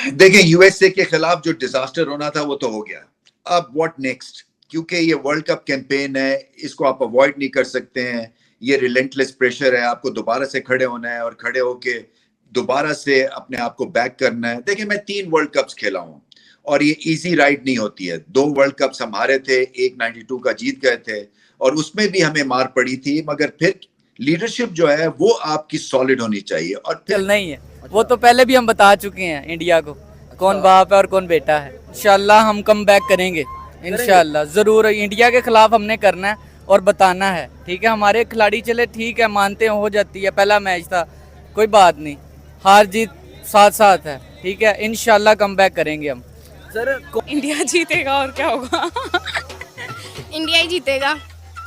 देखें, यूएसए के खिलाफ जो डिजास्टर होना था वो तो हो गया। अब व्हाट नेक्स्ट, क्योंकि ये वर्ल्ड कप कैंपेन है, इसको आप अवॉइड नहीं कर सकते हैं। ये रिलेंटलेस प्रेशर है, आपको दोबारा से खड़े होना है और खड़े होके दोबारा से अपने आप को बैक करना है। देखिए, मैं 3 वर्ल्ड कप्स खेला हूं और ये इजी राइड नहीं होती है। 2 वर्ल्ड कप्स हम हारे थे, एक 92 का जीत गए थे और उसमें भी हमें मार पड़ी थी, मगर फिर लीडरशिप जो है वो आपकी सॉलिड होनी चाहिए। और फिर नहीं है, वो तो पहले भी हम बता चुके हैं इंडिया को, कौन बाप है और कौन बेटा है। इंशाल्लाह हम कम बैक करेंगे, इंशाल्लाह जरूर। इंडिया के खिलाफ हमने करना है और बताना है, ठीक है। हमारे खिलाड़ी चले, ठीक है, मानते हैं हो जाती है, पहला मैच था, कोई बात नहीं, हार जीत साथ साथ है, ठीक है। इंशाल्लाह कम बैक करेंगे हम। सर, इंडिया जीतेगा और क्या होगा। इंडिया ही जीतेगा,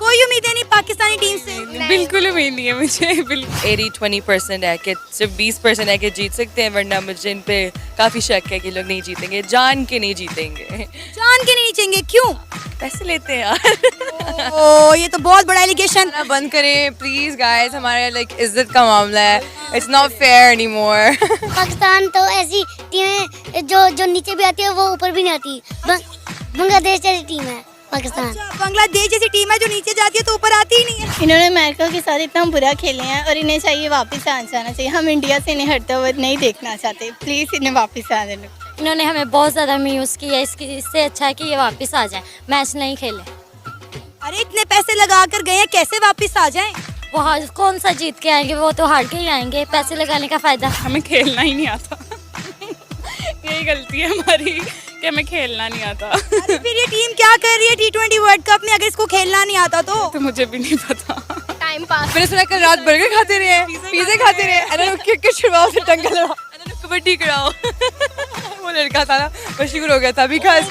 कोई उम्मीद नहीं पाकिस्तानी टीम से। बिल्कुल उम्मीद नहीं है मुझे, बिल्कुल। 80-20% है कि सिर्फ 20% है कि जीत सकते हैं, वरना मुझे इन पे काफ़ी शक है कि लोग नहीं जीतेंगे, जान के नहीं जीतेंगे। जान के नहीं जीतेंगे, क्यों? पैसे लेते हैं यार। ओ, ये तो बहुत बड़ा एलिगेशन। बंद करें प्लीज गाइस, हमारे लाइक इज्जत का मामला है, it's not fair anymore. Pakistan तो ऐसी टीम है जो नीचे भी आती है वो ऊपर भी नहीं आती। बांग्लादेश जैसी टीम है पाकिस्तान। बांग्लादेश जैसी टीम है जो नीचे जाती है तो ऊपर आती ही नहीं है। इन्होंने अमेरिका के साथ इतना बुरा खेले हैं और इन्हें चाहिए वापस आ जाना चाहिए। हम इंडिया से इन्हें हटते हुए नहीं देखना चाहते, प्लीज इन्हें वापस आ देना। इन्होंने हमें बहुत ज्यादा मिस किया है, इससे अच्छा है कि ये वापस आ जाए, मैच नहीं खेले। अरे इतने पैसे लगा कर गए हैं, कैसे वापस आ जाएं? वो कौन सा जीत के आएंगे, वो तो हार के ही आएंगे, पैसे लगाने का फायदा। हमें खेलना ही नहीं आता। यही गलती है हमारी कि हमें खेलना नहीं आता। अरे फिर ये टीम क्या कर रही है T20 वर्ल्ड कप में, अगर इसको खेलना नहीं आता तो मुझे भी नहीं पता। Time pass. मैंने सुना कल रात बर्गर खाते रहे, पिज़्ज़ा खाते रहे, अरे क्रिकेट छुड़वाओ से टंगल लगाओ, कबड्डी कराओ। वो लड़का था ना, मशहूर हो गया था बिकॉज़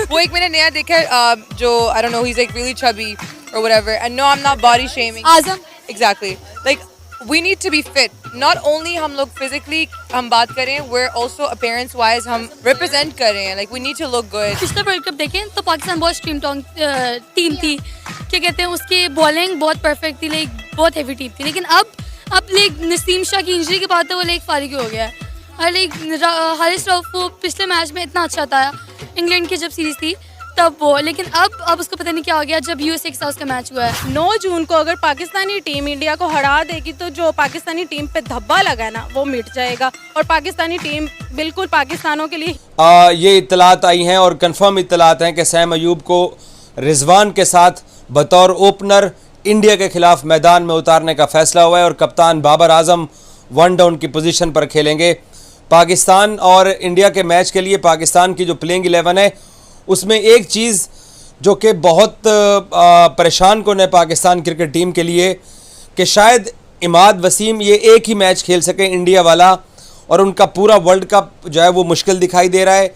वो एक मैंने नया देखा है जो आई don't no, he is like really chubby or whatever, and no I'm not body shaming. Azam, exactly, like we need to be fit, not only हम लोग physically हम बात करें, we're also appearance wise हम represent कर रहे हैं, like we need to look good. पिछला वर्ल्ड कप देखें तो पाकिस्तान बहुत स्ट्रीम टीम थी, क्या कहते हैं, उसकी बॉलिंग बहुत परफेक्ट थी, लाइक बहुत हेवी टीम थी। लेकिन अब लाइक नसीम शाह की इंजरी के बाद तो वो लाइक फारिग हो गया है। और लाइक हारिस रऊफ वो पिछले मैच में इतना अच्छा था, इंग्लैंड की जब सीरीज थी तब वो, लेकिन अब उसको पता नहीं क्या हो गया जब यूएसए के साथ उसका मैच हुआ है। 9 जून को अगर पाकिस्तानी टीम इंडिया को हरा देगी तो जो पाकिस्तानी टीम पे धब्बा लगा है ना वो मिट जाएगा और पाकिस्तानी टीम बिल्कुल पाकिस्तानों के लिए। ये इत्तलात आई हैं और कंफर्म इत्तलात हैं कि सैम अयूब को रिजवान के साथ बतौर ओपनर इंडिया के खिलाफ मैदान में उतारने का फैसला हुआ है और कप्तान बाबर आजम 1 डाउन की पोजीशन पर खेलेंगे। पाकिस्तान और इंडिया के मैच के लिए पाकिस्तान की जो प्लेइंग 11 है उसमें एक चीज़ जो कि बहुत परेशान कौन है पाकिस्तान क्रिकेट टीम के लिए कि शायद इमाद वसीम ये एक ही मैच खेल सके इंडिया वाला, और उनका पूरा वर्ल्ड कप जो है वो मुश्किल दिखाई दे रहा है।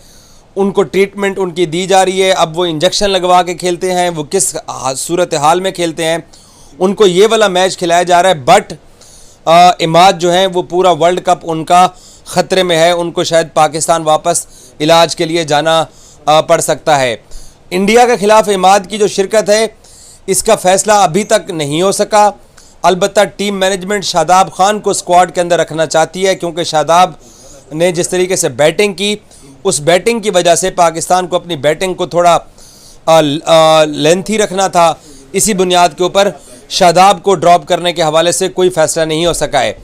उनको ट्रीटमेंट उनकी दी जा रही है, अब वो इंजेक्शन लगवा के खेलते हैं, वो किस सूरत हाल में खेलते हैं, उनको ये वाला मैच खिलाया जा रहा है। बट इमाद जो हैं वो पूरा वर्ल्ड कप उनका ख़तरे में है, उनको शायद पाकिस्तान वापस इलाज के लिए जाना पड़ सकता है। इंडिया के खिलाफ इमाद की जो शिरकत है इसका फ़ैसला अभी तक नहीं हो सका। अलबत्ता टीम मैनेजमेंट शादाब खान को स्क्वाड के अंदर रखना चाहती है, क्योंकि शादाब ने जिस तरीके से बैटिंग की, उस बैटिंग की वजह से पाकिस्तान को अपनी बैटिंग को थोड़ा लेंथी रखना था। इसी बुनियाद के ऊपर शादाब को ड्रॉप करने के हवाले से कोई फ़ैसला नहीं हो सका है।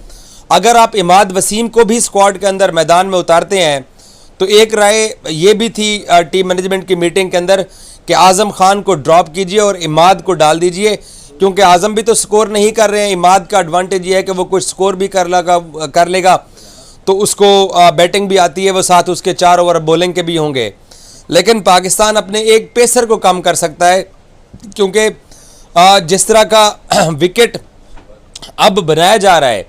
अगर आप इमाद वसीम को भी स्क्वाड के अंदर मैदान में उतारते हैं तो एक राय ये भी थी टीम मैनेजमेंट की मीटिंग के अंदर कि आज़म खान को ड्रॉप कीजिए और इमाद को डाल दीजिए, क्योंकि आज़म भी तो स्कोर नहीं कर रहे हैं। इमाद का एडवांटेज ये है कि वो कुछ स्कोर भी कर लेगा तो उसको बैटिंग भी आती है, वो साथ उसके 4 ओवर बॉलिंग के भी होंगे। लेकिन पाकिस्तान अपने एक पेसर को कम कर सकता है, क्योंकि जिस तरह का विकेट अब बनाया जा रहा है,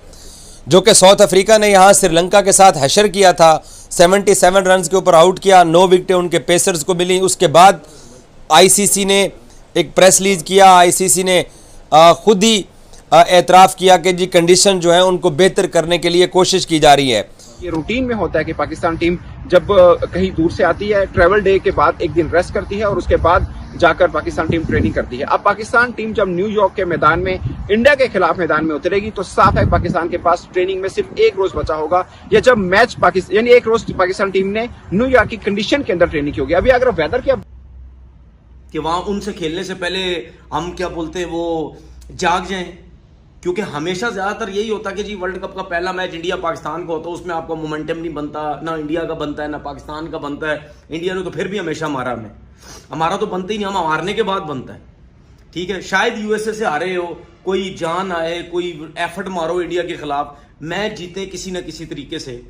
जो कि साउथ अफ्रीका ने यहाँ श्रीलंका के साथ हशर किया था, 77 रन के ऊपर आउट किया, 9 विकेटें उनके पेसर्स को मिली। उसके बाद आईसीसी ने एक प्रेस रिलीज किया, आईसीसी ने खुद ही एतराफ़ किया कि जी कंडीशन जो है उनको बेहतर करने के लिए कोशिश की जा रही है। ये रूटीन में होता है कि पाकिस्तान टीम जब कहीं दूर से आती है, ट्रैवल डे के बाद एक दिन रेस्ट करती है और उसके बाद जाकर पाकिस्तान टीम ट्रेनिंग करती है। अब पाकिस्तान टीम जब न्यूयॉर्क के मैदान में इंडिया के खिलाफ मैदान में उतरेगी तो साफ है पाकिस्तान के पास ट्रेनिंग में सिर्फ एक रोज बचा होगा, या जब मैच पाकिस्तान यानी एक रोज पाकिस्तान टीम ने न्यूयॉर्क की कंडीशन के अंदर ट्रेनिंग की होगी। अभी अगर वेदर की कि वहां उनसे खेलने से पहले हम क्या बोलते हैं वो जाग जाएं, क्योंकि हमेशा ज्यादातर यही होता कि जी वर्ल्ड कप का पहला मैच इंडिया पाकिस्तान का होता है, उसमें आपका मोमेंटम नहीं बनता, ना इंडिया का बनता है ना पाकिस्तान का बनता है। इंडिया ने तो फिर भी हमेशा मारा, हमारा तो बनता ही नहीं, हम हारने के बाद बनता है। ठीक है, शायद यूएसए से हारे हो, कोई जान आए, कोई एफर्ट मारो इंडिया के खिलाफ, मैच जीते किसी ना किसी तरीके से,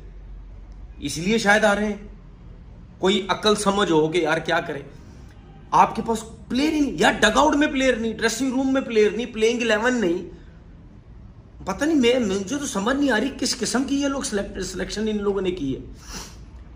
इसलिए शायद हारे हैं। कोई अक्ल समझ हो कि यार क्या करें, आपके पास प्लेयर ही नहीं यार, डगआउट में प्लेयर नहीं, ड्रेसिंग रूम में प्लेयर नहीं, प्लेइंग 11 नहीं, पता नहीं मुझे तो समझ नहीं आ रही किस किस्म की ये लोग सिलेक्शन इन लोगों ने की है।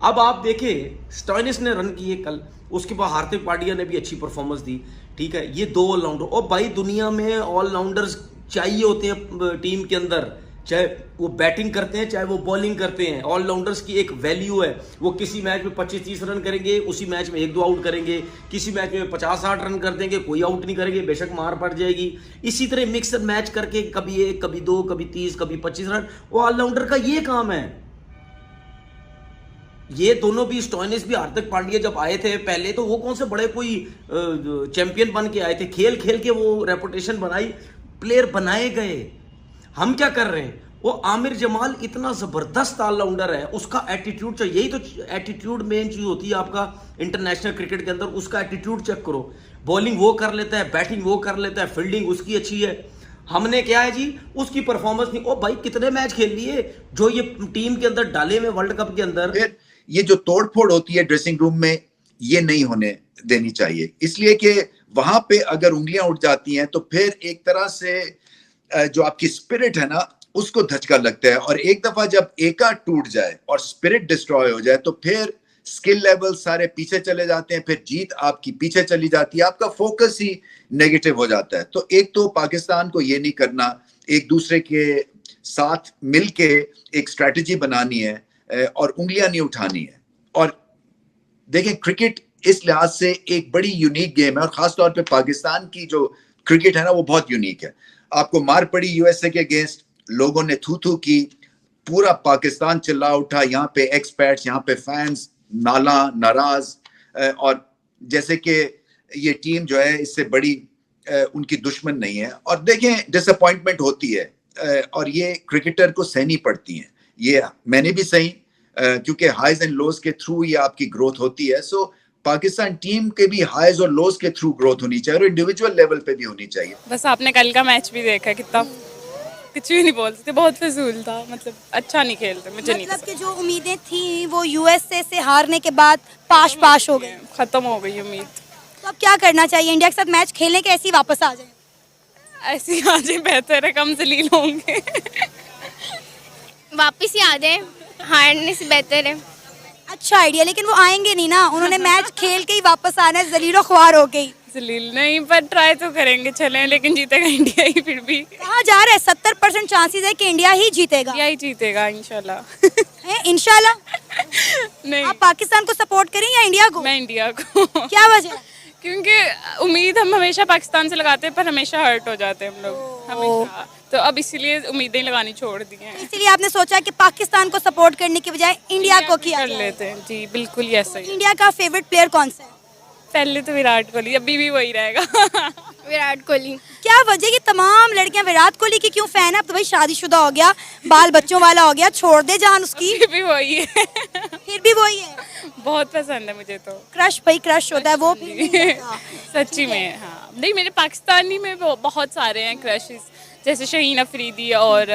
अब आप देखें स्टॉइनिस ने रन किए कल, उसके बाद हार्दिक पांड्या ने भी अच्छी परफॉर्मेंस दी। ठीक है, ये 2 ऑलराउंडर, और भाई दुनिया में ऑलराउंडर्स चाहिए होते हैं टीम के अंदर, चाहे वो बैटिंग करते हैं चाहे वो बॉलिंग करते हैं। ऑलराउंडर्स की एक वैल्यू है, वो किसी मैच में 25-30 रन करेंगे, उसी मैच में 1-2 आउट करेंगे, किसी मैच में 50-60 रन कर देंगे, कोई आउट नहीं करेंगे, बेशक मार पड़ जाएगी। इसी तरह मिक्सर मैच करके कभी 1, कभी 2, कभी 30, कभी 25 रन, वो ऑलराउंडर का ये काम है। ये दोनों भी, स्टॉइनिस भी, हार्दिक पांड्या जब आए थे पहले तो वो कौन से बड़े कोई चैंपियन बन के आए थे, खेल खेल के वो रेपुटेशन बनाई, प्लेयर बनाए गए। हम क्या कर रहे हैं, वो आमिर जमाल इतना जबरदस्त ऑलराउंडर है, उसका एटीट्यूड चाहिए, यही तो एटीट्यूड मेन चीज होती है आपका इंटरनेशनल क्रिकेट के अंदर, उसका एटीट्यूड चेक करो। बॉलिंग वो कर लेता है, बैटिंग वो कर लेता है, फील्डिंग उसकी अच्छी है। हमने क्या है जी, उसकी परफॉर्मेंस नहीं। ओ भाई कितने मैच खेल लिए जो ये टीम के अंदर डाले में वर्ल्ड कप के अंदर। फिर ये जो तोड़फोड़ होती है ड्रेसिंग रूम में, ये नहीं होने देनी चाहिए, इसलिए कि वहां पे अगर उंगलियां उठ जाती हैं तो फिर एक तरह से जो आपकी स्पिरिट है ना उसको धचका लगता है, और एक दफा जब एका टूट जाए और स्पिरिट डिस्ट्रॉय हो जाए तो फिर स्किल लेवल सारे पीछे चले जाते हैं, फिर जीत आपकी पीछे चली जाती है, आपका फोकस ही नेगेटिव हो जाता है। तो एक तो पाकिस्तान को ये नहीं करना, एक दूसरे के साथ मिलके एक स्ट्रेटजी बनानी है और उंगलियां नहीं उठानी है। और देखें क्रिकेट इस लिहाज से एक बड़ी यूनिक गेम है, और खासतौर पे पाकिस्तान की जो क्रिकेट है ना वो बहुत यूनिक है। आपको मार पड़ी यूएसए के अगेंस्ट, लोगों ने थू थू की, पूरा पाकिस्तान चिल्ला उठा, यहाँ पे एक्सपर्ट्स, यहाँ पे फैंस नाराज, और जैसे कि ये टीम जो है इससे बड़ी उनकी दुश्मन नहीं है। और देखें डिसअपॉइंटमेंट होती है, और ये क्रिकेटर को सहनी पड़ती है, ये मैंने भी सही, क्योंकि हाइज एंड लोज के थ्रू ये आपकी ग्रोथ होती है। सो पाकिस्तान टीम के भी हाइज और लोज के थ्रू ग्रोथ होनी चाहिए, और इंडिविजुअल लेवल पे भी होनी चाहिए। बस आपने कल का मैच भी देखा, कितना कुछ भी नहीं बोल सकते, बहुत फिजूल था, मतलब अच्छा नहीं खेलते, मुझे नहीं मतलब कि जो उम्मीदें थी वो यूएसए से हारने के बाद पाश हो गई, खत्म हो गई उम्मीद। तो अब क्या करना चाहिए, इंडिया के साथ मैच खेलने के ऐसे ही वापस आ जाए? ऐसे ही आ जाए, बेहतर है, कम जलील होंगे। वापस ही आ जाए, हारने से बेहतर है। अच्छा आइडिया, लेकिन वो आएंगे नहीं ना, उन्होंने मैच खेल के ही वापस आना है, जलीलो ख्वार हो गई। जलील नहीं, पर ट्राई तो करेंगे, चलें, लेकिन जीतेगा इंडिया ही फिर भी। कहा जा रहा है 70% चांसेस है कि इंडिया ही जीतेगा। इंडिया ही जीतेगा इंशाल्लाह। इंशाल्लाह? नहीं, आप पाकिस्तान को सपोर्ट करें या इंडिया को? मैं इंडिया को। क्या वजह? क्योंकि उम्मीद हम हमेशा पाकिस्तान से लगाते हैं, पर हमेशा हर्ट हो जाते हैं हम लोग हमेशा, तो अब इसीलिए उम्मीदें लगानी छोड़ दी हैं। इसीलिए आपने सोचा कि पाकिस्तान को सपोर्ट करने की बजाय इंडिया को किया कर लेते हैं। जी बिल्कुल, ये सही। इंडिया का फेवरेट प्लेयर कौन सा है? पहले तो विराट कोहली, अभी भी वही रहेगा। विराट कोहली। क्या वजह कि तमाम लड़कियां विराट कोहली की क्यों फैन है? अब तो भाई शादीशुदा हो गया, बाल बच्चों वाला हो गया, छोड़ दे जान उसकी। फिर भी वही है। फिर भी वही है, बहुत पसंद है मुझे तो। क्रश भाई क्रश होता है वो भी। सच्ची में हाँ, नहीं मेरे पाकिस्तानी में बहुत सारे हैं क्रशेस, जैसे शहीन अफरीदी और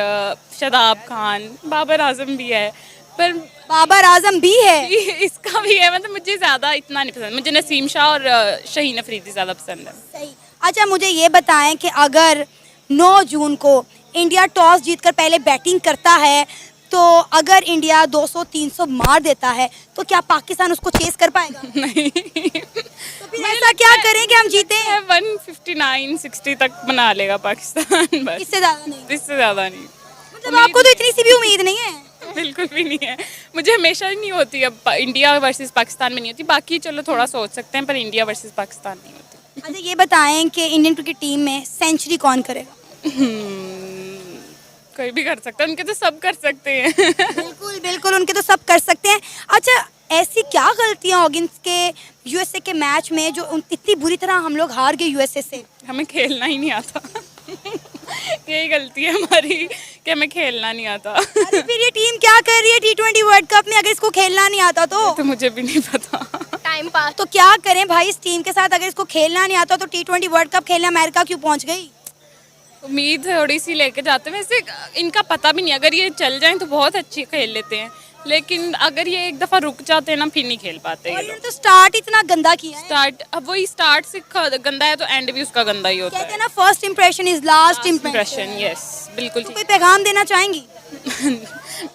शादाब खान, बाबर आजम भी है, पर बाबर आजम भी है, इसका भी है, मतलब मुझे ज़्यादा इतना नहीं पसंद, मुझे नसीम शाह और शहीन अफरीदी ज़्यादा पसंद है। सही। अच्छा मुझे ये बताएं कि अगर 9 जून को इंडिया टॉस जीतकर पहले बैटिंग करता है, तो अगर इंडिया 200-300 मार देता है तो क्या पाकिस्तान उसको चेस कर पाएगा? नहीं। तो फिर ऐसा क्या करें कि हम जीते? 159-60 तक बना लेगा पाकिस्तान, बस इससे ज़्यादा नहीं। इससे ज़्यादा नहीं। मतलब आपको तो इतनी सी भी उम्मीद नहीं है? बिल्कुल भी नहीं है, मुझे हमेशा ही नहीं होती, अब इंडिया वर्सेस पाकिस्तान में नहीं होती, बाकी चलो थोड़ा सोच सकते हैं, पर इंडिया वर्सेस पाकिस्तान नहीं होती। अच्छा ये बताएं कि इंडियन क्रिकेट टीम में सेंचुरी कौन करेगा? कोई भी कर सकता है, उनके तो सब कर सकते हैं। बिल्कुल बिल्कुल, उनके तो सब कर सकते हैं। अच्छा ऐसी क्या गलतियां होगी के यूएसए के मैच में जो इतनी बुरी तरह हम लोग हार गए यूएसए से? हमें खेलना ही नहीं आता। यही गलती है हमारी कि हमें खेलना नहीं आता। अरे फिर ये टीम क्या कर रही है T20 वर्ल्ड कप में अगर इसको खेलना नहीं आता तो मुझे भी नहीं पता। टाइम पास तो क्या करें भाई इस टीम के साथ, अगर इसको खेलना नहीं आता तो T20 वर्ल्ड कप खेलने अमेरिका क्यों पहुंच गई? उम्मीद थोड़ी सी लेके जाते हैं, वैसे इनका पता भी नहीं, अगर ये चल जाएं तो बहुत अच्छी खेल लेते हैं, लेकिन अगर ये एक दफा रुक जाते हैं ना फिर नहीं खेल पाते। और इन्होंने तो स्टार्ट इतना गंदा किया है। स्टार्ट अब वही स्टार्ट से गंदा है तो एंड भी उसका गंदा ही होता है। कहते हैं ना first impression is last impression. Yes बिल्कुल। तो कोई पैगाम देना चाहेंगी?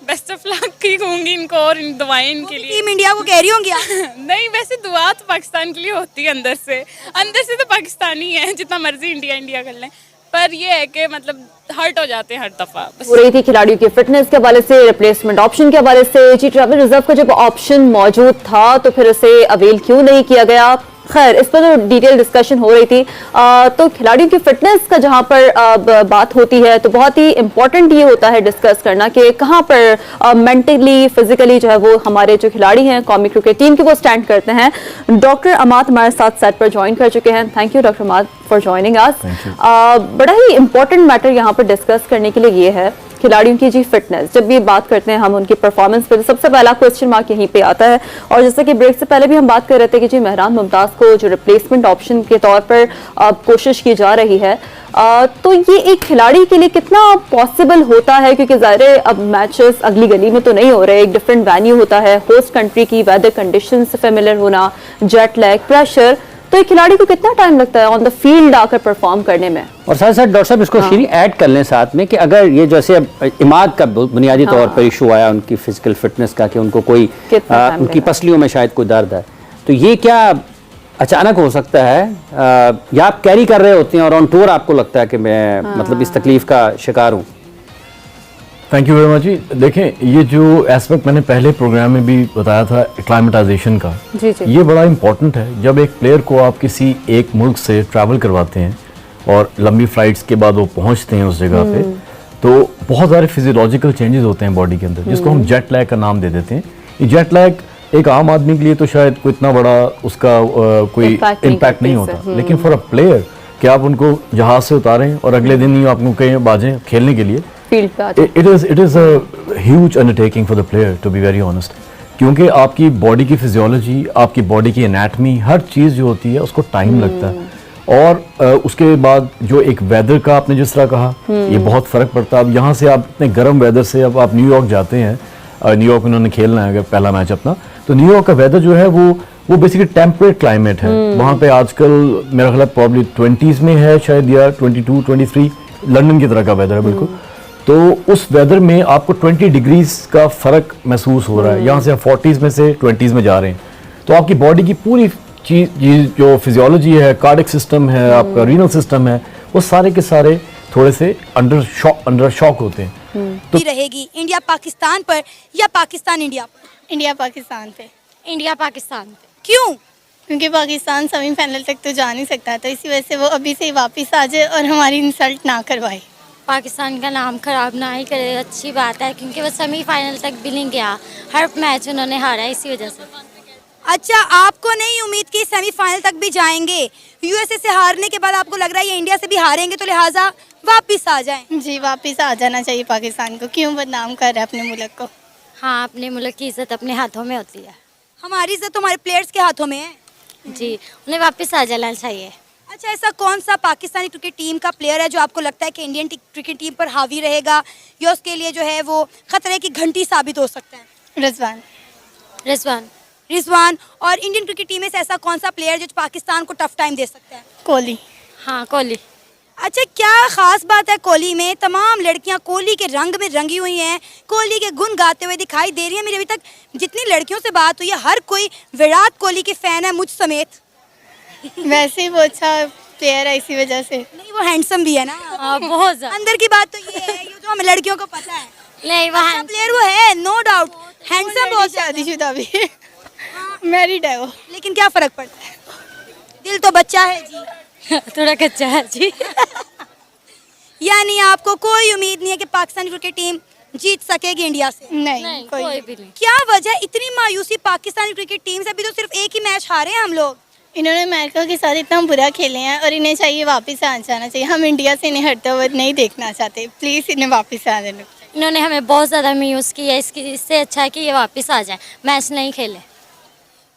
बेस्ट ऑफ लक ही कहूंगी इनको और इन दुआएं इनके लिए। टीम इंडिया को कह रही होंगी आप? नहीं वैसे दुआ तो पाकिस्तान के लिए होती है अंदर से तो पाकिस्तानी है, जितना मर्जी इंडिया इंडिया कर लें, पर ये है कि मतलब हर्ट हो जाते हैं हर दफा। हो रही थी खिलाड़ियों की फिटनेस के हवाले से, रिप्लेसमेंट ऑप्शन के हवाले से। जी ट्रैवल रिजर्व का जब ऑप्शन मौजूद था तो फिर उसे अवेल क्यों नहीं किया गया? खैर इस पर तो डिटेल डिस्कशन हो रही थी। तो खिलाड़ियों की फिटनेस का जहां पर बात होती है तो बहुत ही इंपॉर्टेंट ये होता है डिस्कस करना कि कहां पर मेंटली फिजिकली जो है वो हमारे जो खिलाड़ी हैं कौमी क्रिकेट टीम के वो स्टैंड करते हैं। डॉक्टर अमात हमारे साथ सेट पर ज्वाइन कर चुके हैं। Thank you doctor Amat for joining us. बड़ा ही इंपॉर्टेंट मैटर यहाँ पर डिस्कस करने के लिए ये है खिलाड़ियों की जी फिटनेस। जब भी बात करते हैं हम उनकी परफॉर्मेंस पे तो सबसे पहला क्वेश्चन मार्क यहीं पे आता है। और जैसे कि ब्रेक से पहले भी हम बात कर रहे थे कि जी मेहरान मुमताज को जो रिप्लेसमेंट ऑप्शन के तौर पर कोशिश की जा रही है, तो ये एक खिलाड़ी के लिए कितना पॉसिबल होता है? क्योंकि ज़ाहिर है अब मैचेस अगली गली में तो नहीं हो रहे, एक डिफरेंट वेन्यू होता है, होस्ट कंट्री की वेदर कंडीशन से फेमिलियर होना, जेट लैग, प्रेशर, तो एक खिलाड़ी को कितना टाइम लगता है ऑन द फील्ड आकर परफॉर्म करने में? और साथ साथ डॉक्टर साहब इसको शीरी ऐड कर लें साथ में कि अगर ये जैसे अब इमाद का बुनियादी तौर पर इशू आया उनकी फिजिकल फिटनेस का कि उनको कोई उनकी पसलियों में शायद कोई दर्द है, तो ये क्या अचानक हो सकता है या आप कैरी कर रहे होते हैं और ऑन टूर आपको लगता है कि मैं मतलब इस तकलीफ का शिकार हूँ? थैंक यू वेरी मच जी। देखें ये जो एस्पेक्ट मैंने पहले प्रोग्राम में भी बताया था एक्लाइमेटाइजेशन का, जी जी। ये बड़ा इंपॉर्टेंट है। जब एक प्लेयर को आप किसी एक मुल्क से ट्रैवल करवाते हैं और लंबी फ्लाइट्स के बाद वो पहुंचते हैं उस जगह पे, तो बहुत सारे फिजियोलॉजिकल चेंजेस होते हैं बॉडी के अंदर, जिसको हम जेट लैग का नाम दे देते हैं। ये जेट लैग एक आम आदमी के लिए तो शायद कोई इतना बड़ा उसका कोई इम्पैक्ट नहीं होता, लेकिन फॉर अ प्लेयर कि आप उनको जहाज से उतारें और अगले दिन ही आपको कहीं बाजें खेलने के लिए, it is a huge undertaking for the player to be very honest, क्योंकि आपकी बॉडी की फिजियोलॉजी, आपकी बॉडी की एनाटमी, हर चीज़ जो होती है उसको टाइम लगता है। और उसके बाद जो एक वेदर का आपने जिस तरह कहा, ये बहुत फ़र्क पड़ता है। अब यहाँ से आप इतने गर्म वेदर से अब आप न्यूयॉर्क जाते हैं, न्यूयॉर्क में उन्होंने खेलना है अगर पहला मैच अपना, तो न्यूयॉर्क का वेदर जो है वो बेसिकली टेम्परेट क्लाइमेट है। वहाँ पे आजकल मेरा ख्याल प्रॉब्ली 20s में है शायद, या 22, 23, लंदन की तरह का वेदर है बिल्कुल। तो उस वेदर में आपको 20 डिग्रीज का फ़र्क महसूस हो रहा है। यहाँ से आप 40s में से 20s में जा रहे हैं, तो आपकी बॉडी की पूरी चीज़ जो फिजियोलॉजी है, कार्डिक सिस्टम है, आपका रीनल सिस्टम है, वो सारे के सारे थोड़े से अंडर शॉक होते हैं। तो रहेगी इंडिया पाकिस्तान पर या पाकिस्तान इंडिया पर? इंडिया पाकिस्तान पे। इंडिया पाकिस्तान पे। क्यों? क्योंकि पाकिस्तान सेमीफाइनल तक तो जा नहीं सकता, तो इसी वजह से वो अभी से ही वापस आ जाए और हमारी इंसल्ट ना करवाए। पाकिस्तान का नाम खराब ना ही करे, अच्छी बात है, क्योंकि वो सेमीफाइनल तक भी नहीं गया, हर मैच उन्होंने हारा इसी वजह से। अच्छा आपको नहीं उम्मीद कि सेमीफाइनल तक भी जाएंगे? यूएसए से हारने के बाद आपको लग रहा है ये इंडिया से भी हारेंगे, तो लिहाजा वापस आ जाएं? जी वापस आ जाना चाहिए पाकिस्तान को। क्यों बदनाम कर रहा है अपने मुल्क को? हाँ, अपने मुल्क की इज्जत अपने हाथों में होती है। हमारी इज्जत हमारे प्लेयर्स के हाथों में है। जी, उन्हें वापस आ जाना चाहिए। अच्छा ऐसा कौन सा पाकिस्तानी क्रिकेट टीम का प्लेयर है जो आपको लगता है कि इंडियन क्रिकेट टीम पर हावी रहेगा या उसके लिए जो है वो खतरे की घंटी साबित हो सकता है? रिजवान। और इंडियन क्रिकेट टीम में से ऐसा कौन सा प्लेयर जो पाकिस्तान को टफ टाइम दे सकता है? कोहली। हाँ, कोहली। अच्छा क्या खास बात है कोहली में? तमाम लड़कियां कोहली के रंग में रंगी हुई हैं, कोहली के गुण गाते हुए दिखाई दे रही हैं। मेरी अभी तक जितनी लड़कियों से बात हुई है, हर कोई विराट कोहली की फैन है, मुझ समेत। वैसे ही वो अच्छा प्लेयर है इसी वजह से। नहीं वो हैंडसम भी है ना। बहुत ज्यादा। अंदर की बात तो ये है, ये तो हम लड़कियों को पता है। नहीं वो अच्छा प्लेयर वो है, नो डाउट। हैंडसम बहुत, शादीशुदा भी मैरिड है वो। लेकिन क्या फर्क पड़ता है? दिल तो बच्चा है जी। थोड़ा कच्चा है जी। यानी आपको कोई उम्मीद नहीं है कि पाकिस्तानी क्रिकेट टीम जीत सकेगी इंडिया से? नहीं, कोई भी नहीं। क्या वजह इतनी मायूसी पाकिस्तानी क्रिकेट टीम से? अभी तो सिर्फ एक ही मैच हारे हैं हम लोग। इन्होंने अमेरिका के साथ इतना बुरा खेले हैं और इन्हें चाहिए वापस आ जाना चाहिए। हम इंडिया से इन्हें हटते हुए नहीं देखना चाहते, प्लीज़ इन्हें वापस आ देना। इन्होंने हमें बहुत ज़्यादा मायूस किया है, इससे अच्छा है कि ये वापस आ जाएं, मैच नहीं खेले।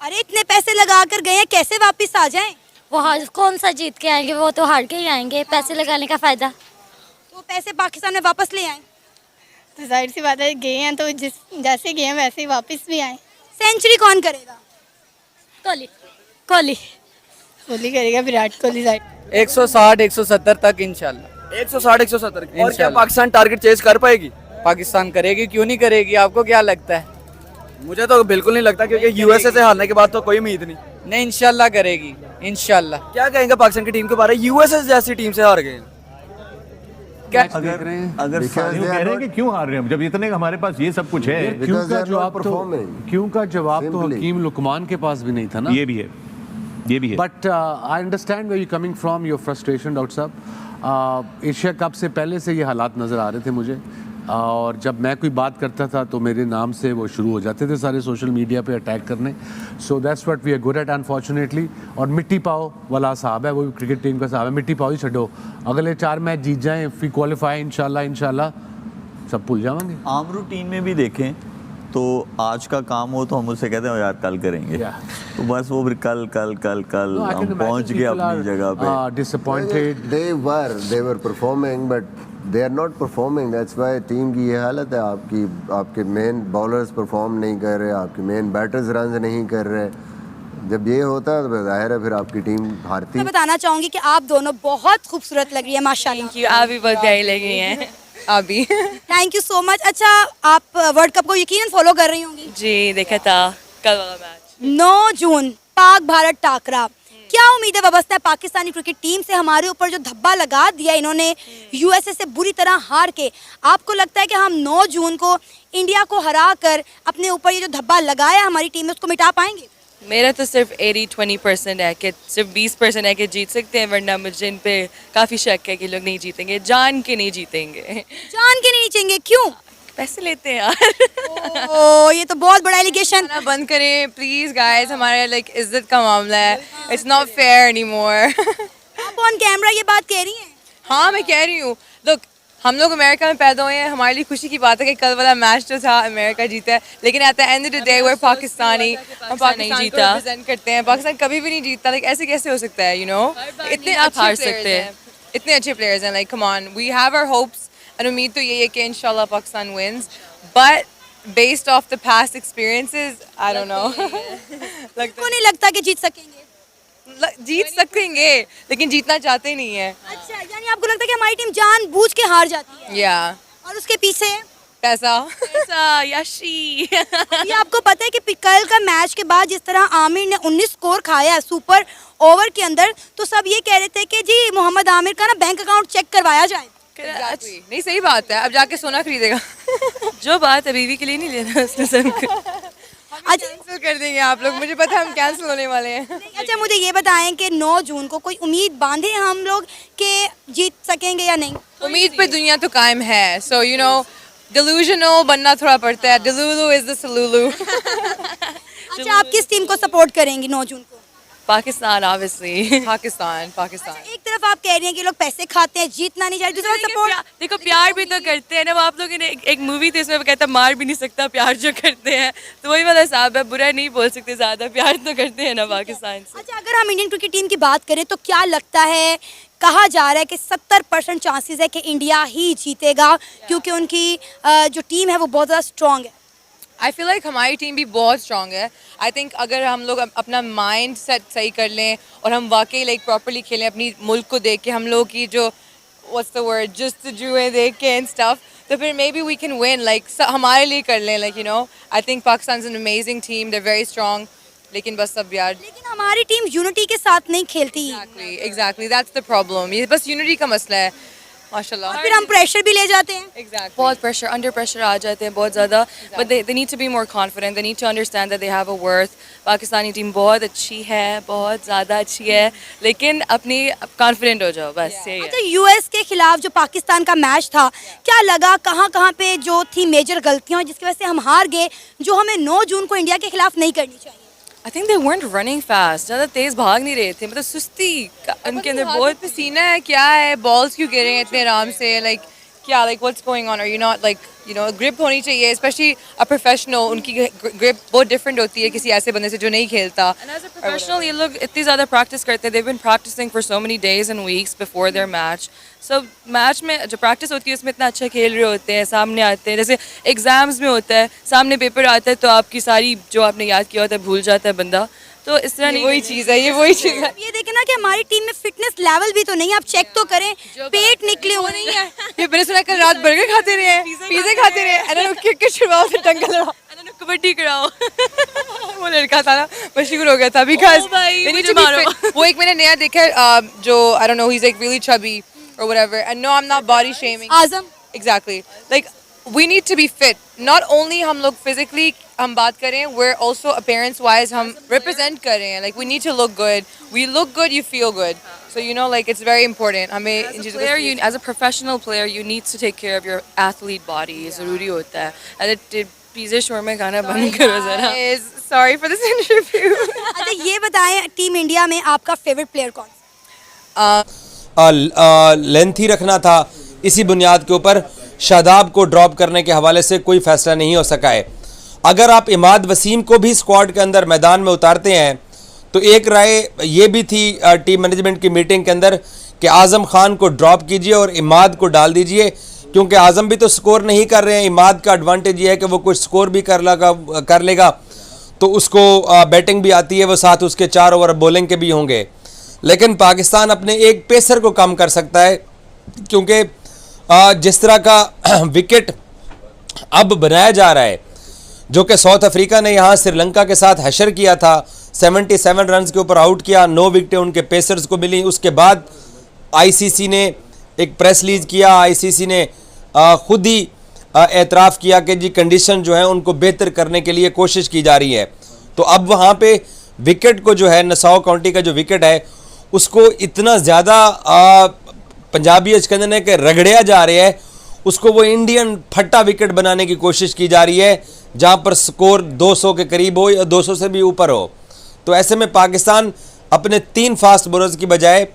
अरे इतने पैसे लगा कर गए हैं, कैसे वापस आ जाएं? वो कौन सा जीत के आएंगे, वो तो हार के ही आएंगे, पैसे लगाने का फ़ायदा। तो पैसे पाकिस्तान में वापस ले आए। तो जाहिर सी बात है, गए हैं तो जैसे गए हैं वैसे ही वापस भी आए। सेंचुरी कौन करेगा? कोहली। कोहली कोहली करेगा, विराट कोहली। 160 170 तक इंशाल्लाह। 160 170। और क्या पाकिस्तान टारगेट चेज कर पाएगी? पाकिस्तान करेगी, क्यों नहीं करेगी? आपको क्या लगता है? मुझे तो बिल्कुल नहीं लगता, क्योंकि यूएसए से हारने के बाद तो कोई उम्मीद नहीं। नहीं, इंशाल्लाह करेगी, इंशाल्लाह। क्या कहेंगे पाकिस्तान की टीम के बारे में? यूएसए जैसी टीम से हार गए। क्या अगर कह रहे हैं कि क्यों हार रहे हैं जब इतने हमारे पास ये सब कुछ है? क्यों का जवाब तो हकीम लुकमान के पास भी नहीं था ना। ये भी है। But I understand where you coming from, your frustration doctor साहब। एशिया कप से पहले से ये हालात नज़र आ रहे थे मुझे, और जब मैं कोई बात करता था तो मेरे नाम से वो शुरू हो जाते थे सारे सोशल मीडिया पे अटैक करने। So that's what we are good at unfortunately. और मिट्टी पाओ वाला साहब है, वो भी क्रिकेट टीम का साहब है, मिट्टी पाओ ही छो। अगले 4 मैच जीत जाएं, फिर क्वालिफाई इंशाल्लाह सब भूल जाएंगे। आम रूटीन में भी देखें तो आज का काम हो तो हम उससे कहते हैं यार कल करेंगे, तो बस वो फिर कल हम पहुंच गए अपनी जगह पे। Disappointed they were performing but they are not performing, that's why team की ये हालत है। आपके मेन बॉलर्स परफॉर्म नहीं कर रहे, आपके मेन बैटर्स रन नहीं कर रहे। जब ये होता है तो जाहिर है फिर आपकी टीम हारती। मैं बताना चाहूंगी कि आप दोनों बहुत खूबसूरत लग रही है माशाल्लाह। थैंक यू, आप भी बहुत प्यारी लग रही हैं। आप भी। Thank you so much. अच्छा, आप वर्ल्ड कप को यकीनन फॉलो कर रही होंगी? जी, देखा था कल वाला मैच। 9 जून पाक भारत टाकरा, क्या उम्मीदें वाबस्ता है पाकिस्तानी क्रिकेट टीम से? हमारे ऊपर जो धब्बा लगा दिया इन्होंने यूएसए से बुरी तरह हार के, आपको लगता है कि हम 9 जून को इंडिया को हरा कर अपने ऊपर ये जो धब्बा लगाया हमारी टीम में उसको मिटा पाएंगे? मेरा तो सिर्फ 80-20% है कि सिर्फ 20% है कि जीत सकते हैं, वरना मुझे इन पे काफ़ी शक है कि लोग नहीं जीतेंगे, जान के नहीं जीतेंगे। जान के नहीं जीतेंगे? क्यों? पैसे लेते हैं यार। ओ, ये तो बहुत बड़ा एलिगेशन। बंद करें प्लीज गाइस, हमारे लाइक इज्जत का मामला है, इट्स नॉट फेयर एनीमोर। आप ऑन कैमरा ये बात कह रही हैं? हाँ, मैं कह रही हूँ। लोग, हम लोग अमेरिका में पैदा हुए हैं, हमारे लिए खुशी की बात है कि कल वाला मैच जो था अमेरिका जीता है, लेकिन at the end of the day वो पाकिस्तानी, हम पाकिस्तान नहीं जीता, रिप्रेजेंट करते हैं। पाकिस्तान कभी भी नहीं जीतता, लाइक ऐसे कैसे हो सकता है? यू नो, इतने हार सकते हैं, इतने अच्छे प्लेयर्स हैं, like come on, we have our hopes. और उम्मीद तो यही है कि इंशाल्लाह Pakistan wins, but based of the past experiences I don't know. लगता नहीं लगता कि जीत सकेंगे? जीत सकेंगे, लेकिन जीतना चाहते नहीं है। अच्छा, यानी आपको लगता है कि हमारी टीम जानबूझ के हार जाती है? या और उसके पीछे पैसा यशी। ये आपको पता है कि कल का मैच के बाद जिस तरह आमिर ने 19 स्कोर खाया है सुपर ओवर के अंदर, तो सब ये कह रहे थे कि जी मोहम्मद आमिर का ना बैंक अकाउंट चेक करवाया जाए। नहीं, सही बात है, अब जाके सोना खरीदेगा। जो बात है बीवी के लिए नहीं लेना उसने सबको। आज कैंसिल कर देंगे आप लोग, मुझे पता है हम कैंसिल होने वाले हैं। अच्छा, मुझे ये बताएं कि 9 जून को कोई उम्मीद बांधे हम लोग कि जीत सकेंगे या नहीं? उम्मीद पे दुनिया तो कायम है, सो यू नो delusional बनना थोड़ा पड़ता है। Delulu is the Salulu। अच्छा, आप किस टीम को सपोर्ट करेंगी 9 जून को? पाकिस्तान obviously। पाकिस्तान। अच्छा, एक तरफ आप कह रही हैं कि लोग पैसे खाते हैं, जीतना नहीं चाहिए, दूसरी तरफ सपोर्ट। देखो, प्यार भी तो करते हैं ना, वो आप लोगों ने एक मूवी थी इसमें कहता मार भी नहीं सकता प्यार जो करते हैं, तो वही वाला हिसाब है, बुरा नहीं बोल सकते, ज्यादा प्यार तो करते हैं ना पाकिस्तान से। अच्छा, अगर हम इंडियन क्रिकेट टीम की बात करें तो क्या लगता है, कहा जा रहा है कि 70% चांसेस है कि इंडिया ही जीतेगा, क्योंकि उनकी जो टीम है वो बहुत ज़्यादा स्ट्रॉन्ग है। आई फील लाइक हमारी टीम भी बहुत स्ट्रॉन्ग है। आई थिंक अगर हम लोग अपना माइंड सेट सही कर लें और हम वाकई लाइक प्रॉपरली खेलें, अपनी मुल्क को देख के, हम लोग की जो व्हाट्स द वर्ड जस्तजुएं देख के एंड स्टफ, तो फिर maybe we can win, like हमारे लिए कर लें, like you know. I think Pakistan is an amazing team, they are very strong, लेकिन बस सब यार, लेकिन हमारी टीम यूनिटी के साथ नहीं खेलती। एग्जैक्टली दैट्स द प्रॉब्लम, ये बस यूनिटी का मसला है। माशाल्लाह। और फिर हम प्रेशर भी ले जाते हैं। Exactly. बहुत प्रेशर, अंडर प्रेशर आ जाते हैं बहुत ज़्यादा, but they need to be more confident, they need to understand that they have a worth. Pakistani team बहुत अच्छी है, बहुत ज़्यादा अच्छी है, लेकिन अपनी कॉन्फिडेंट हो जाओ, बस यही है। अच्छा, यूएस के खिलाफ जो पाकिस्तान का मैच था, क्या लगा कहाँ पे जो थी मेजर गलतियाँ जिसकी वजह से हम हार गए, जो हमें 9 जून को इंडिया के खिलाफ नहीं करनी चाहिए? I think they weren't running fast, ज़्यादा तेज भाग नहीं रहे थे, मतलब सुस्ती उनके अंदर बहुत पसीना है, क्या है, बॉल्स क्यों गिर रहे हैं इतने आराम से, लाइक क्या, like what's going on, are you not, like you know, grip होनी चाहिए, स्पेशली अ प्रोफेशनल, उनकी ग्रिप बहुत डिफरेंट होती है किसी ऐसे बंदे से जो नहीं खेलता। एंड एज अ प्रोफेशनल ये लोग इतनी ज़्यादा प्रैक्टिस करते हैं, they've been practicing for so many days and weeks before their match, so match में जो प्रैक्टिस होती है उसमें इतना अच्छा खेल रहे होते हैं, सामने आते हैं, जैसे एग्जाम्स में होता है, सामने पेपर आता है तो आपकी सारी जो आपने याद किया होता है भूल जाता है बंदा, तो इस तरह नहीं, वही चीज़ है, ये वही चीज़ है। ये देखें ना कि हमारी टीम में फिटनेस लेवल भी तो नहीं है, आप चेक तो करें, पेट निकले हो नहीं है। ये मैंने सुना कल रात बर्गर खाते रहे हैं, पिज़्ज़ा खाते रहे हैं, क्रिकेट छुड़वाओ से टंगा लड़ाओ, कबड्डी कराओ। वो लड़का था ना मशहूर हो गया था बिकॉज़ वो एक मैंने नया देखा है जो आई don't no, he is like really chubby or whatever, and no, I'm not body shaming. Azam. Exactly. Like we need to be fit. Not only हम लोग physically हम बात करें, we're also appearance wise हम represent कर रहे हैं. Like we need to look good. We look good, you feel good. So you know, like it's very important. हमें as a professional player, you need to take care of your athlete body. ज़रूरी होता है. And pizza shawarma खाना बंद करो जरा. Sorry for this interview. अच्छा, ये बताएं टीम इंडिया में आपका फेवरेट प्लेयर कौन? लेंथी रखना था, इसी बुनियाद के ऊपर शादाब को ड्रॉप करने के हवाले से कोई फैसला नहीं हो सका है। अगर आप इमाद वसीम को भी स्क्वाड के अंदर मैदान में उतारते हैं तो एक राय ये भी थी टीम मैनेजमेंट की मीटिंग के अंदर कि आज़म खान को ड्रॉप कीजिए और इमाद को डाल दीजिए, क्योंकि आज़म भी तो स्कोर नहीं कर रहे हैं। इमाद का एडवांटेज ये है कि वो कुछ स्कोर भी कर लेगा तो उसको बैटिंग भी आती है, वो साथ उसके 4 ओवर बॉलिंग के भी होंगे। लेकिन पाकिस्तान अपने एक पेसर को कम कर सकता है, क्योंकि जिस तरह का विकेट अब बनाया जा रहा है, जो कि साउथ अफ्रीका ने यहाँ श्रीलंका के साथ हशर किया था, 77 रन्स के ऊपर आउट किया, 9 विकेटें उनके पेसर्स को मिली। उसके बाद आईसीसी ने एक प्रेस रिलीज किया, आईसीसी ने खुद ही एतराफ़ किया कि जी कंडीशन जो है उनको बेहतर करने के लिए कोशिश की जा रही है। तो अब वहाँ पे विकेट को जो है नसाओ काउंटी का जो विकेट है उसको इतना ज़्यादा पंजाबी कहते हैं कि रगड़िया जा रहा है, उसको वो इंडियन फट्टा विकेट बनाने की कोशिश की जा रही है जहाँ पर स्कोर 200 के करीब हो या 200 से भी ऊपर हो। तो ऐसे में पाकिस्तान अपने 3 फास्ट बॉलर्स की बजाय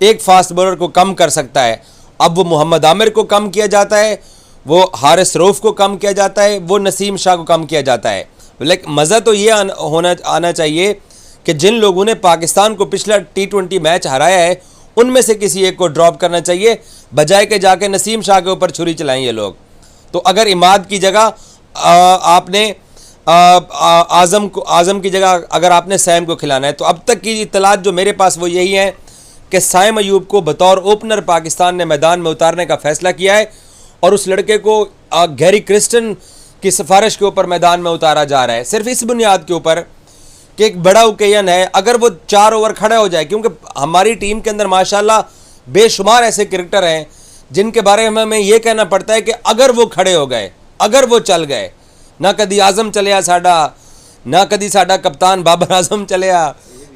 एक फास्ट बॉलर को कम कर सकता है। अब वो मोहम्मद आमिर को कम किया जाता है, वो हारिस रऊफ को कम किया जाता है, वो नसीम शाह को कम किया जाता है। लेकिन मज़ा तो ये आना चाहिए कि जिन लोगों ने पाकिस्तान को पिछला T20 मैच हराया है उनमें से किसी एक को ड्रॉप करना चाहिए, बजाय के जाके नसीम शाह के ऊपर छुरी चलाएं ये लोग। तो अगर इमाद की जगह आपने आज़म की जगह अगर आपने सैम को खिलाना है, तो अब तक की इत्तलात जो मेरे पास वो यही है कि साइम अयूब को बतौर ओपनर पाकिस्तान ने मैदान में उतारने का फैसला किया है और उस लड़के को गैरी क्रिस्टन की सिफारिश के ऊपर मैदान में उतारा जा रहा है, सिर्फ इस बुनियाद के ऊपर कि एक बड़ा ओकेजन है। अगर वो 4 ओवर खड़ा हो जाए, क्योंकि हमारी टीम के अंदर माशाल्लाह बेशुमार ऐसे क्रिकेटर हैं जिनके बारे में हमें ये कहना पड़ता है कि अगर वो खड़े हो गए, अगर वो चल गए, ना कदी आज़म चलिया साडा, ना कदी साडा कप्तान बाबर आजम चलिया,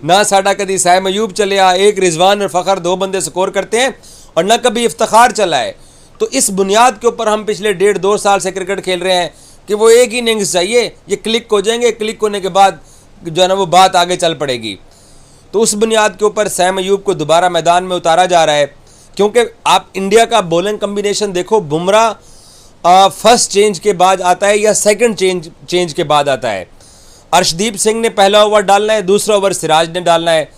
ना साडा कदी साइम अयूब चलिया, एक रिजवान और फ़खर 2 बंदे स्कोर करते हैं और ना कभी इफ्तिखार चला है। तो इस बुनियाद के ऊपर हम पिछले 1.5-2 साल से क्रिकेट खेल रहे हैं कि वो एक ही इनिंग्स चाहिए, ये क्लिक हो जाएंगे, क्लिक होने के बाद जो है ना वो बात आगे चल पड़ेगी। तो उस बुनियाद के ऊपर सैम अयूब को दोबारा मैदान में उतारा जा रहा है, क्योंकि आप इंडिया का बॉलिंग कम्बिनेशन देखो, बुमराह फर्स्ट चेंज के बाद आता है या सेकंड चेंज के बाद आता है। अर्शदीप सिंह ने पहला ओवर डालना है, दूसरा ओवर सिराज ने डालना है,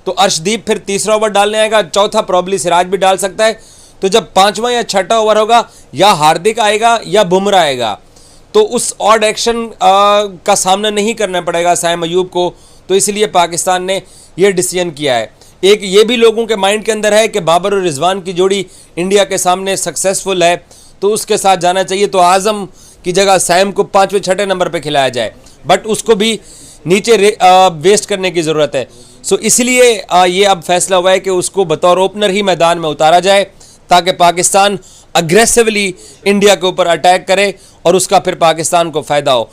तो अर्शदीप फिर तीसरा ओवर डालने आएगा, चौथा प्रॉब्ली सिराज भी डाल सकता है। तो जब 5वां या 6ठा ओवर होगा या हार्दिक आएगा या बुमराह आएगा, तो उस ऑड एक्शन का सामना नहीं करना पड़ेगा साइम अयूब को। तो इसलिए पाकिस्तान ने यह डिसीजन किया है। एक ये भी लोगों के माइंड के अंदर है कि बाबर और रिजवान की जोड़ी इंडिया के सामने सक्सेसफुल है, तो उसके साथ जाना चाहिए, तो आज़म की जगह साइम को 5वें-6ठे नंबर पे खिलाया जाए, बट उसको भी नीचे वेस्ट करने की ज़रूरत है। सो इसलिए ये अब फैसला हुआ है कि उसको बतौर ओपनर ही मैदान में उतारा जाए, ताकि पाकिस्तान अग्रेसिवली इंडिया के ऊपर अटैक करे और उसका फिर पाकिस्तान को फायदा हो।